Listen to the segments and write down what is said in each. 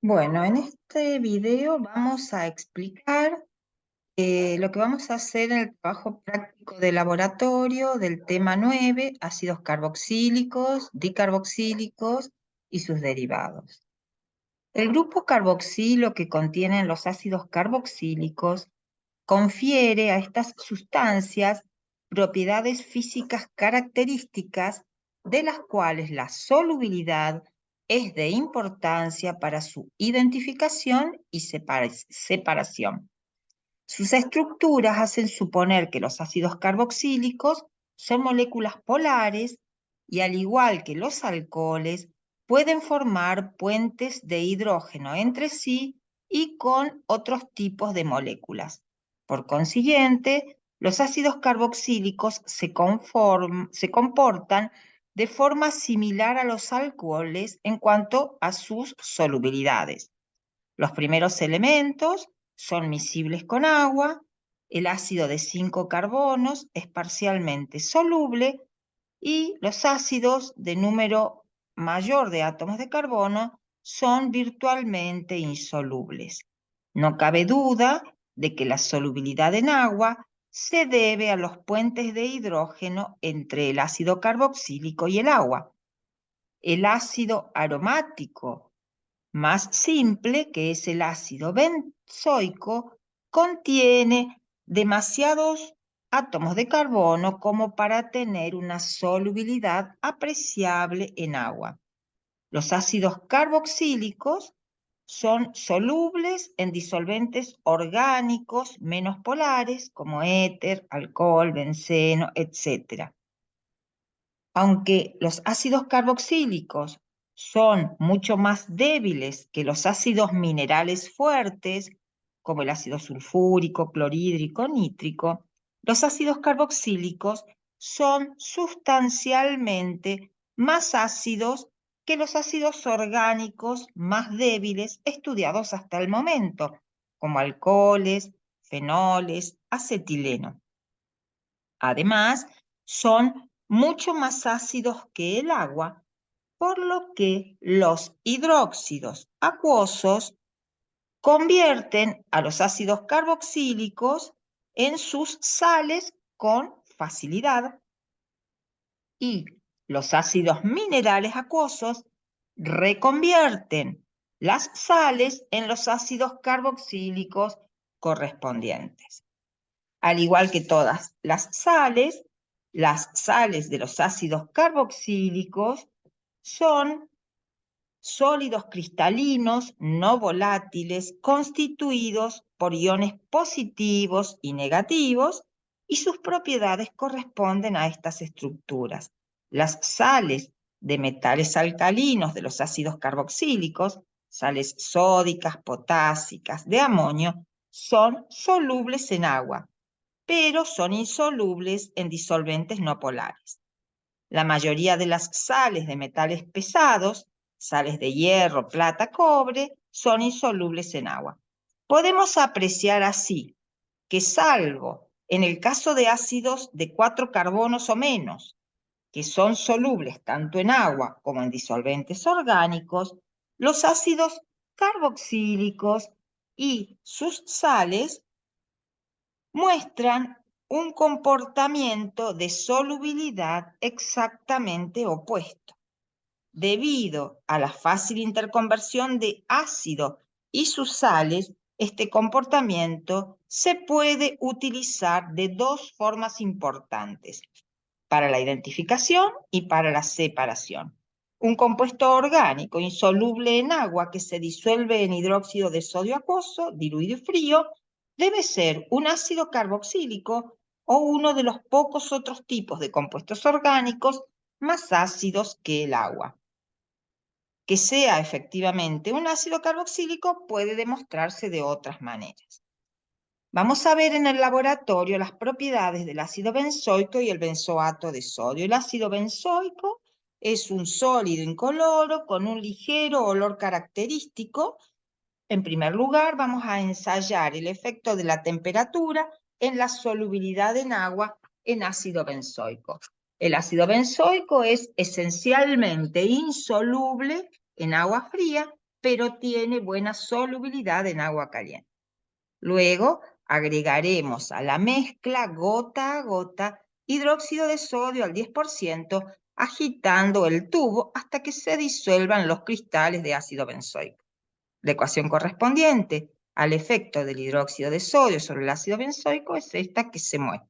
Bueno, en este video vamos a explicar lo que vamos a hacer en el trabajo práctico de laboratorio del tema 9, ácidos carboxílicos, dicarboxílicos y sus derivados. El grupo carboxilo que contienen los ácidos carboxílicos confiere a estas sustancias propiedades físicas características de las cuales la solubilidad es de importancia para su identificación y separación. Sus estructuras hacen suponer que los ácidos carboxílicos son moléculas polares y, al igual que los alcoholes, pueden formar puentes de hidrógeno entre sí y con otros tipos de moléculas. Por consiguiente, los ácidos carboxílicos se comportan de forma similar a los alcoholes en cuanto a sus solubilidades. Los primeros elementos son miscibles con agua, el ácido de 5 carbonos es parcialmente soluble y los ácidos de número mayor de átomos de carbono son virtualmente insolubles. No cabe duda de que la solubilidad en agua se debe a los puentes de hidrógeno entre el ácido carboxílico y el agua. El ácido aromático más simple, que es el ácido benzoico, contiene demasiados átomos de carbono como para tener una solubilidad apreciable en agua. Los ácidos carboxílicos son solubles en disolventes orgánicos menos polares como éter, alcohol, benceno, etc. Aunque los ácidos carboxílicos son mucho más débiles que los ácidos minerales fuertes, como el ácido sulfúrico, clorhídrico, nítrico, los ácidos carboxílicos son sustancialmente más ácidos que los ácidos orgánicos más débiles estudiados hasta el momento, como alcoholes, fenoles, acetileno. Además, son mucho más ácidos que el agua, por lo que los hidróxidos acuosos convierten a los ácidos carboxílicos en sus sales con facilidad y los ácidos minerales acuosos reconvierten las sales en los ácidos carboxílicos correspondientes. Al igual que todas las sales de los ácidos carboxílicos son sólidos cristalinos no volátiles constituidos por iones positivos y negativos, y sus propiedades corresponden a estas estructuras. Las sales de metales alcalinos de los ácidos carboxílicos, sales sódicas, potásicas, de amonio, son solubles en agua, pero son insolubles en disolventes no polares. La mayoría de las sales de metales pesados, sales de hierro, plata, cobre, son insolubles en agua. Podemos apreciar así que, salvo en el caso de ácidos de 4 carbonos o menos, que son solubles tanto en agua como en disolventes orgánicos, los ácidos carboxílicos y sus sales muestran un comportamiento de solubilidad exactamente opuesto. Debido a la fácil interconversión de ácido y sus sales, este comportamiento se puede utilizar de dos formas importantes: para la identificación y para la separación. Un compuesto orgánico insoluble en agua que se disuelve en hidróxido de sodio acuoso, diluido y frío, debe ser un ácido carboxílico o uno de los pocos otros tipos de compuestos orgánicos más ácidos que el agua. Que sea efectivamente un ácido carboxílico puede demostrarse de otras maneras. Vamos a ver en el laboratorio las propiedades del ácido benzoico y el benzoato de sodio. El ácido benzoico es un sólido incoloro con un ligero olor característico. En primer lugar, vamos a ensayar el efecto de la temperatura en la solubilidad en agua en ácido benzoico. El ácido benzoico es esencialmente insoluble en agua fría pero tiene buena solubilidad en agua caliente. Luego agregaremos a la mezcla gota a gota hidróxido de sodio al 10%, agitando el tubo hasta que se disuelvan los cristales de ácido benzoico. La ecuación correspondiente al efecto del hidróxido de sodio sobre el ácido benzoico es esta que se muestra.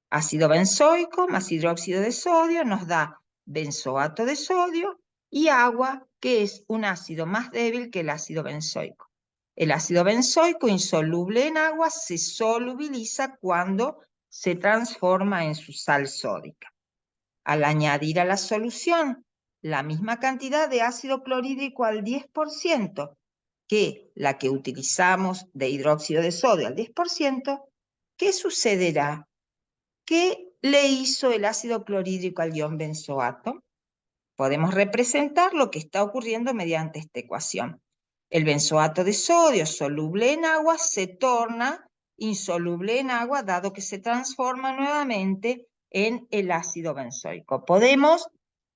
Ácido benzoico más hidróxido de sodio nos da benzoato de sodio y agua, que es un ácido más débil que el ácido benzoico. El ácido benzoico insoluble en agua se solubiliza cuando se transforma en su sal sódica. Al añadir a la solución la misma cantidad de ácido clorhídrico al 10% que la que utilizamos de hidróxido de sodio al 10%, ¿qué sucederá? ¿Qué le hizo el ácido clorhídrico al ion benzoato? Podemos representar lo que está ocurriendo mediante esta ecuación. El benzoato de sodio soluble en agua se torna insoluble en agua, dado que se transforma nuevamente en el ácido benzoico. Podemos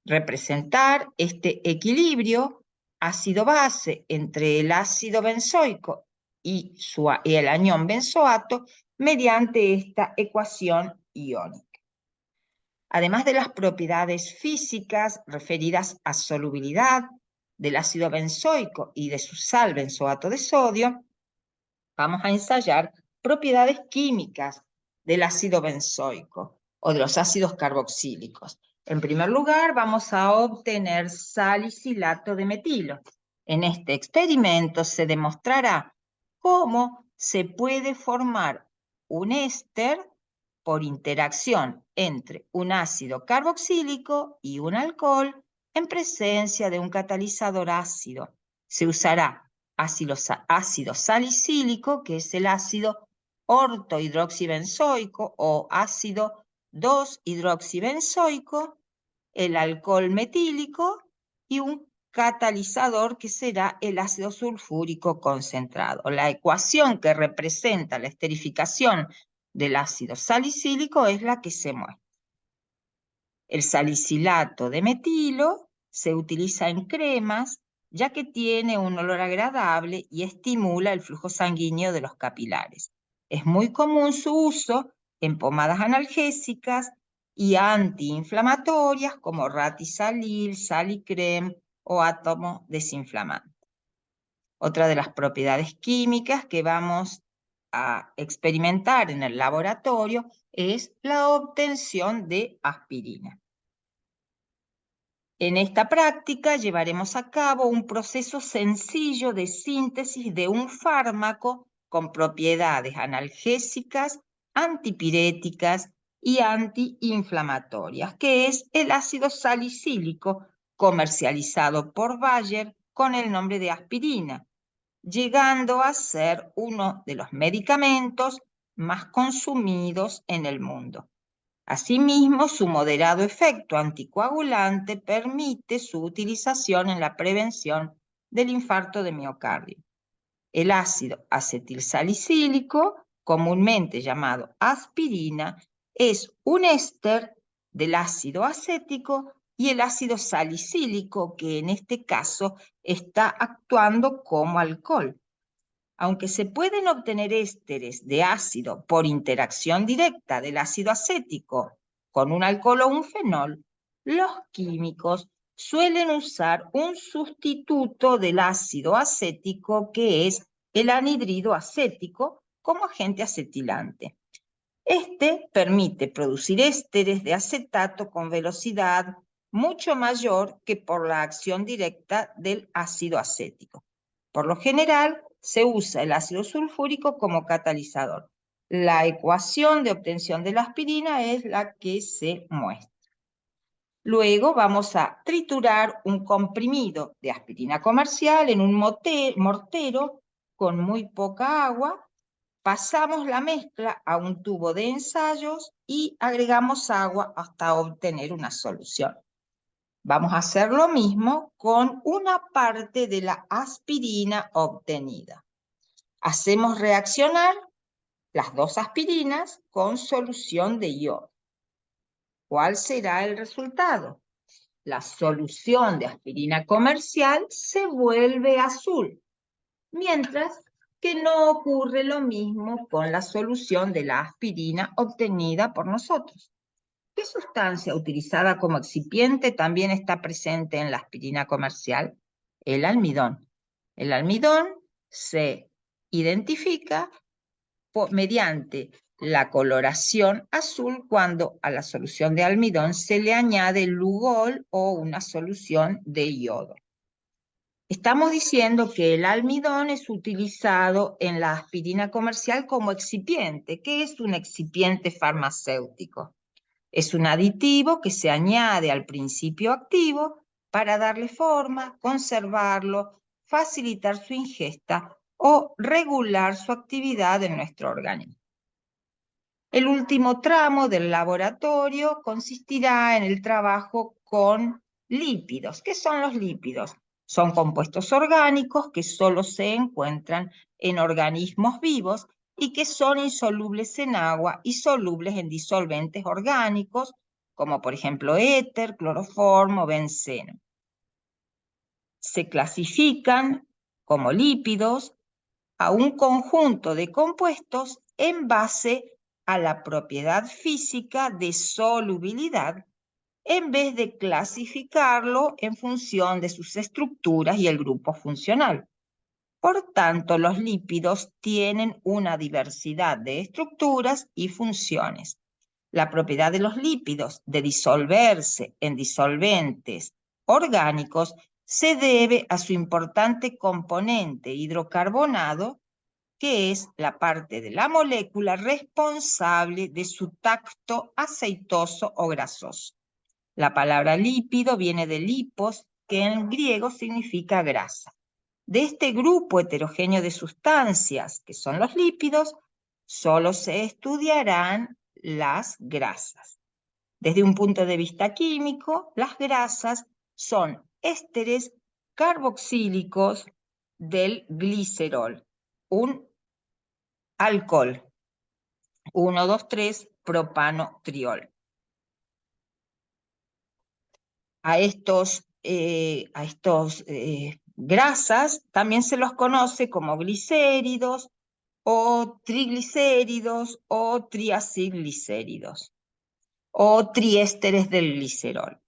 representar este equilibrio ácido-base entre el ácido benzoico y el anión benzoato mediante esta ecuación iónica. Además de las propiedades físicas referidas a solubilidad del ácido benzoico y de su sal benzoato de sodio, vamos a ensayar propiedades químicas del ácido benzoico o de los ácidos carboxílicos. En primer lugar, vamos a obtener salicilato de metilo. En este experimento se demostrará cómo se puede formar un éster por interacción entre un ácido carboxílico y un alcohol en presencia de un catalizador ácido. Se usará ácido salicílico, que es el ácido ortohidroxibenzoico o ácido 2-hidroxibenzoico, el alcohol metílico y un catalizador que será el ácido sulfúrico concentrado. La ecuación que representa la esterificación del ácido salicílico es la que se muestra. El salicilato de metilo se utiliza en cremas ya que tiene un olor agradable y estimula el flujo sanguíneo de los capilares. Es muy común su uso en pomadas analgésicas y antiinflamatorias como Ratisalil, Salicrem o átomo desinflamante. Otra de las propiedades químicas que vamos a experimentar en el laboratorio es la obtención de aspirina. En esta práctica llevaremos a cabo un proceso sencillo de síntesis de un fármaco con propiedades analgésicas, antipiréticas y antiinflamatorias, que es el ácido salicílico comercializado por Bayer con el nombre de aspirina, llegando a ser uno de los medicamentos más consumidos en el mundo. Asimismo, su moderado efecto anticoagulante permite su utilización en la prevención del infarto de miocardio. El ácido acetilsalicílico, comúnmente llamado aspirina, es un éster del ácido acético y el ácido salicílico, que en este caso está actuando como alcohol. Aunque se pueden obtener ésteres de ácido por interacción directa del ácido acético con un alcohol o un fenol, los químicos suelen usar un sustituto del ácido acético, que es el anhidrido acético, como agente acetilante. Este permite producir ésteres de acetato con velocidad mucho mayor que por la acción directa del ácido acético. Por lo general, se usa el ácido sulfúrico como catalizador. La ecuación de obtención de la aspirina es la que se muestra. Luego vamos a triturar un comprimido de aspirina comercial en un mortero con muy poca agua. Pasamos la mezcla a un tubo de ensayos y agregamos agua hasta obtener una solución. Vamos a hacer lo mismo con una parte de la aspirina obtenida. Hacemos reaccionar las dos aspirinas con solución de yodo. ¿Cuál será el resultado? la solución de aspirina comercial se vuelve azul, mientras que no ocurre lo mismo con la solución de la aspirina obtenida por nosotros. ¿Qué sustancia utilizada como excipiente también está presente en la aspirina comercial? El almidón. El almidón se identifica mediante la coloración azul cuando a la solución de almidón se le añade lugol o una solución de yodo. Estamos diciendo que el almidón es utilizado en la aspirina comercial como excipiente. ¿Qué es un excipiente farmacéutico? Es un aditivo que se añade al principio activo para darle forma, conservarlo, facilitar su ingesta o regular su actividad en nuestro organismo. El último tramo del laboratorio consistirá en el trabajo con lípidos. ¿Qué son los lípidos? Son compuestos orgánicos que solo se encuentran en organismos vivos y que son insolubles en agua y solubles en disolventes orgánicos, como por ejemplo éter, cloroformo, benceno. Se clasifican como lípidos a un conjunto de compuestos en base a la propiedad física de solubilidad, en vez de clasificarlo en función de sus estructuras y el grupo funcional. Por tanto, los lípidos tienen una diversidad de estructuras y funciones. La propiedad de los lípidos de disolverse en disolventes orgánicos se debe a su importante componente hidrocarbonado, que es la parte de la molécula responsable de su tacto aceitoso o grasoso. La palabra lípido viene de lipos, que en griego significa grasa. De este grupo heterogéneo de sustancias, que son los lípidos, solo se estudiarán las grasas. Desde un punto de vista químico, las grasas son ésteres carboxílicos del glicerol, un alcohol, 1,2,3-propanotriol. A estos grasas también se los conoce como glicéridos o triglicéridos o triacilglicéridos o triésteres del glicerol.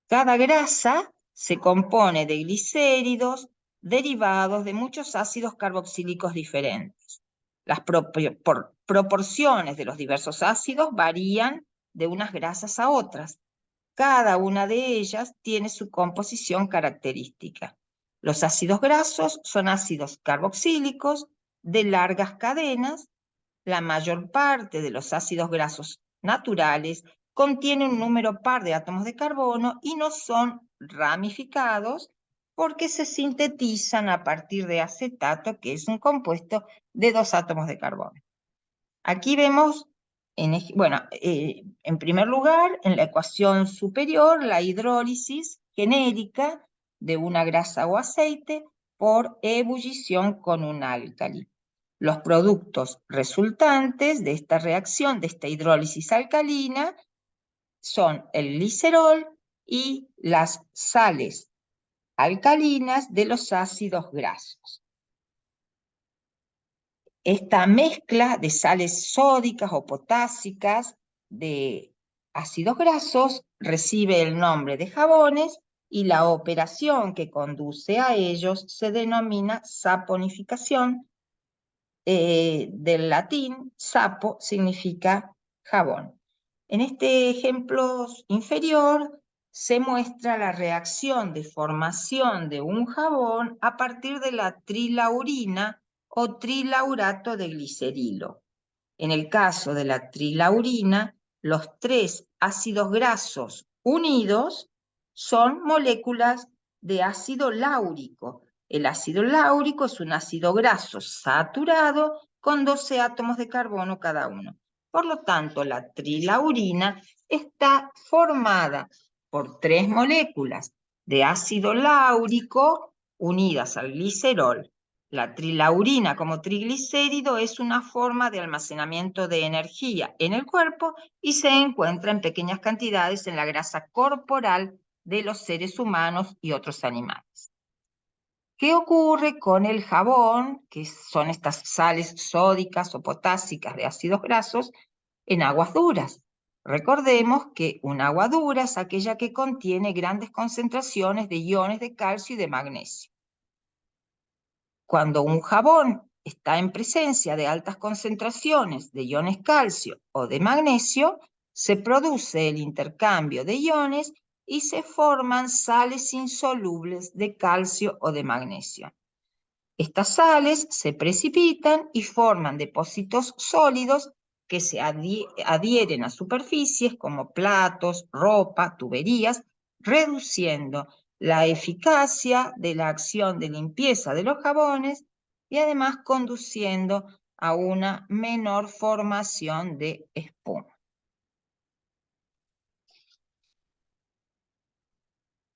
Cada grasa se compone de glicéridos derivados de muchos ácidos carboxílicos diferentes. Las proporciones de los diversos ácidos varían de unas grasas a otras. Cada una de ellas tiene su composición característica. Los ácidos grasos son ácidos carboxílicos de largas cadenas. La mayor parte de los ácidos grasos naturales contienen un número par de átomos de carbono y no son ramificados porque se sintetizan a partir de acetato, que es un compuesto de 2 átomos de carbono. Aquí vemos, en primer lugar, en la ecuación superior, la hidrólisis genérica de una grasa o aceite por ebullición con un álcali. Los productos resultantes de esta reacción, de esta hidrólisis alcalina, son el glicerol y las sales alcalinas de los ácidos grasos. Esta mezcla de sales sódicas o potásicas de ácidos grasos recibe el nombre de jabones y la operación que conduce a ellos se denomina saponificación. Del latín, sapo significa jabón. En este ejemplo inferior se muestra la reacción de formación de un jabón a partir de la trilaurina o trilaurato de glicerilo. En el caso de la trilaurina, los 3 ácidos grasos unidos son moléculas de ácido láurico. El ácido láurico es un ácido graso saturado con 12 átomos de carbono cada uno. Por lo tanto, la trilaurina está formada por 3 moléculas de ácido láurico unidas al glicerol. La trilaurina como triglicérido es una forma de almacenamiento de energía en el cuerpo y se encuentra en pequeñas cantidades en la grasa corporal de los seres humanos y otros animales. ¿Qué ocurre con el jabón, que son estas sales sódicas o potásicas de ácidos grasos, en aguas duras? Recordemos que un agua dura es aquella que contiene grandes concentraciones de iones de calcio y de magnesio. Cuando un jabón está en presencia de altas concentraciones de iones calcio o de magnesio, se produce el intercambio de iones y se forman sales insolubles de calcio o de magnesio. Estas sales se precipitan y forman depósitos sólidos que se adhieren a superficies como platos, ropa, tuberías, reduciendo la eficacia de la acción de limpieza de los jabones y además conduciendo a una menor formación de espuma.